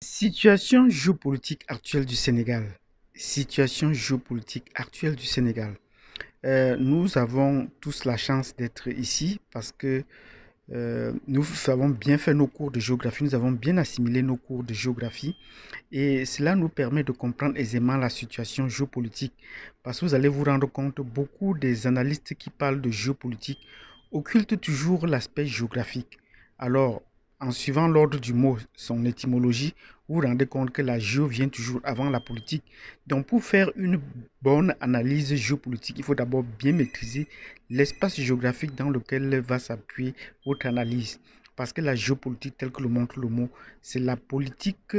Situation géopolitique actuelle du Sénégal. Situation géopolitique actuelle du Sénégal. Nous avons tous la chance d'être ici parce que nous avons bien fait nos cours de géographie, nous avons bien assimilé nos cours de géographie et cela nous permet de comprendre aisément la situation géopolitique parce que vous allez vous rendre compte, beaucoup des analystes qui parlent de géopolitique occultent toujours l'aspect géographique. Alors, en suivant l'ordre du mot, son étymologie, vous vous rendez compte que la géo vient toujours avant la politique. Donc, pour faire une bonne analyse géopolitique, il faut d'abord bien maîtriser l'espace géographique dans lequel va s'appuyer votre analyse. Parce que la géopolitique, telle que le montre le mot, c'est la politique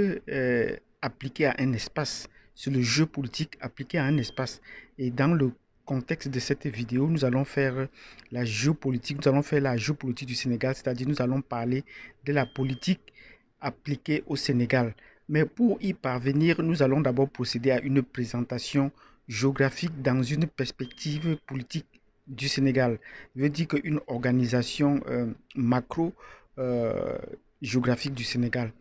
appliquée à un espace. C'est le jeu politique appliqué à un espace. Et dans le contexte de cette vidéo, nous allons faire la géopolitique, nous allons faire la géopolitique du Sénégal, c'est-à-dire nous allons parler de la politique appliquée au Sénégal. Mais pour y parvenir, nous allons d'abord procéder à une présentation géographique dans une perspective politique du Sénégal. Je veux dire qu'une organisation macro euh, géographique du Sénégal.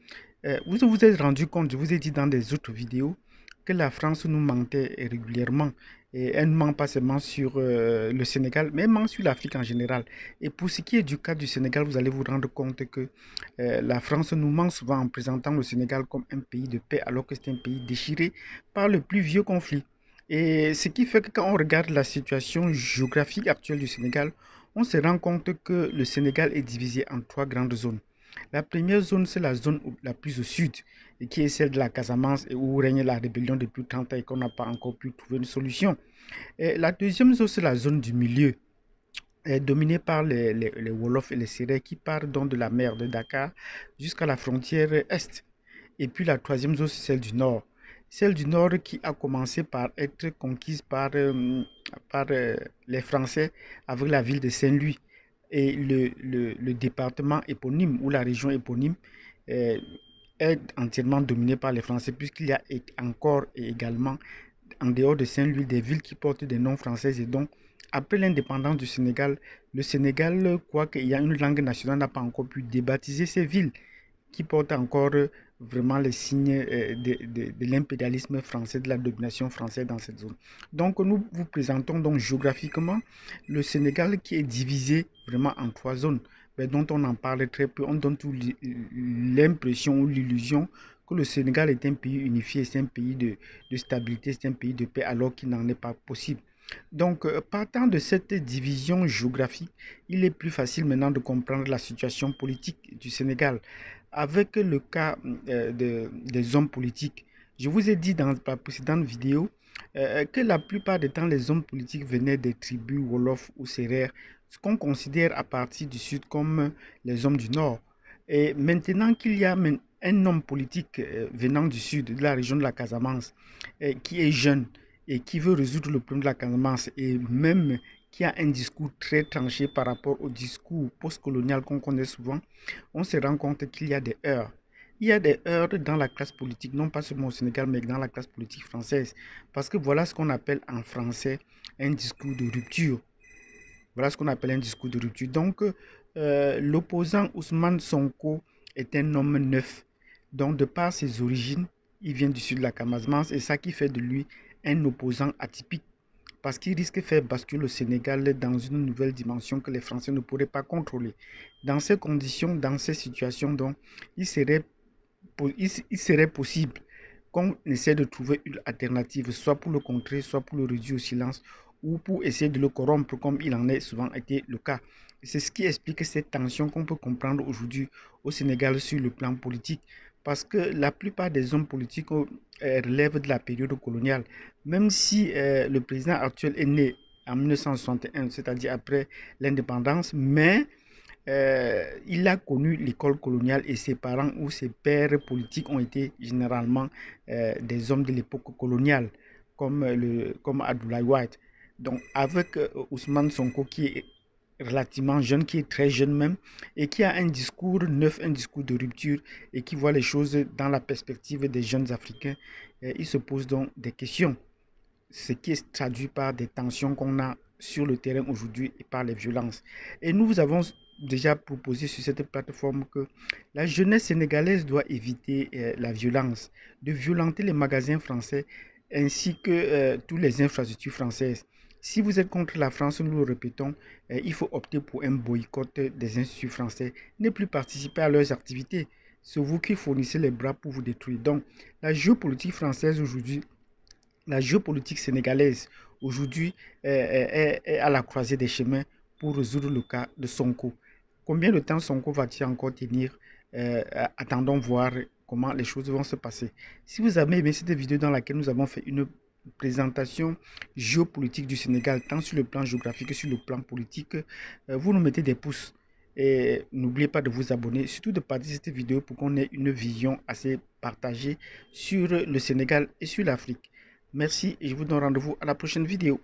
Vous vous êtes rendu compte, je vous ai dit dans des autres vidéos, que la France nous mentait régulièrement. Et elle ne ment pas seulement sur le Sénégal, mais elle ment sur l'Afrique en général. Et pour ce qui est du cas du Sénégal, vous allez vous rendre compte que la France nous ment souvent en présentant le Sénégal comme un pays de paix, alors que c'est un pays déchiré par le plus vieux conflit. Et ce qui fait que quand on regarde la situation géographique actuelle du Sénégal, on se rend compte que le Sénégal est divisé en trois grandes zones. La première zone, c'est la zone la plus au sud, et qui est celle de la Casamance, et où règne la rébellion depuis 30 ans et qu'on n'a pas encore pu trouver une solution. Et la deuxième zone, c'est la zone du milieu, dominée par les Wolofs et les Sérères qui partent donc de la mer de Dakar jusqu'à la frontière est. Et puis la troisième zone, c'est celle du nord. Celle du nord qui a commencé par être conquise par les Français avec la ville de Saint-Louis et le département éponyme ou la région éponyme euh, est entièrement dominée par les Français puisqu'il y a encore et également en dehors de Saint-Louis des villes qui portent des noms français et donc après l'indépendance du Sénégal, le Sénégal, quoiqu'il y a une langue nationale, n'a pas encore pu débaptiser ces villes qui portent encore vraiment les signes de l'impérialisme français, de la domination française dans cette zone. Donc nous vous présentons donc géographiquement le Sénégal qui est divisé vraiment en trois zones, mais dont on en parle très peu. On donne tout l'impression ou l'illusion que le Sénégal est un pays unifié, c'est un pays de stabilité, c'est un pays de paix, alors qu'il n'en est pas possible. Donc, partant de cette division géographique, il est plus facile maintenant de comprendre la situation politique du Sénégal. Avec le cas des hommes politiques, je vous ai dit dans la précédente vidéo que la plupart du temps, les hommes politiques venaient des tribus Wolof ou Sérères, ce qu'on considère à partir du sud comme les hommes du nord. Et maintenant qu'il y a un homme politique venant du sud, de la région de la Casamance, qui est jeune et qui veut résoudre le problème de la Casamance et même qui a un discours très tranché par rapport au discours postcolonial qu'on connaît souvent, on se rend compte qu'il y a des heurts. Il y a des heurts dans la classe politique, non pas seulement au Sénégal, mais dans la classe politique française. Parce que voilà ce qu'on appelle en français un discours de rupture. Voilà ce qu'on appelle un discours de rupture. Donc, l'opposant Ousmane Sonko est un homme neuf. Donc, de par ses origines, il vient du sud de la Casamance et ça qui fait de lui un opposant atypique. Parce qu'il risque de faire basculer le Sénégal dans une nouvelle dimension que les Français ne pourraient pas contrôler. Dans ces conditions, dans ces situations, donc, il serait possible qu'on essaie de trouver une alternative, soit pour le contrer, soit pour le réduire au silence, ou pour essayer de le corrompre, comme il en est souvent été le cas. C'est ce qui explique cette tension qu'on peut comprendre aujourd'hui au Sénégal sur le plan politique, parce que la plupart des hommes politiques relèvent de la période coloniale, même si le président actuel est né en 1961, c'est-à-dire après l'indépendance, mais il a connu l'école coloniale et ses parents ou ses pères politiques ont été généralement des hommes de l'époque coloniale, comme Abdoulaye Wade. Donc, avec Ousmane Sonko, qui est relativement jeune, qui est très jeune même, et qui a un discours neuf, un discours de rupture, et qui voit les choses dans la perspective des jeunes Africains, il se pose donc des questions, ce qui est traduit par des tensions qu'on a sur le terrain aujourd'hui et par les violences. Et nous avons déjà proposé sur cette plateforme que la jeunesse sénégalaise doit éviter la violence, de violenter les magasins français ainsi que toutes les infrastructures françaises. Si vous êtes contre la France, nous le répétons, il faut opter pour un boycott des instituts français, ne plus participer à leurs activités. C'est vous qui fournissez les bras pour vous détruire. Donc, la géopolitique française aujourd'hui, la géopolitique sénégalaise aujourd'hui est à la croisée des chemins pour résoudre le cas de Sonko. Combien de temps Sonko va-t-il encore tenir? Attendons voir comment les choses vont se passer. Si vous avez aimé cette vidéo dans laquelle nous avons fait une présentation géopolitique du Sénégal, tant sur le plan géographique que sur le plan politique, vous nous mettez des pouces. Et n'oubliez pas de vous abonner, surtout de partager cette vidéo pour qu'on ait une vision assez partagée sur le Sénégal et sur l'Afrique. Merci et je vous donne rendez-vous à la prochaine vidéo.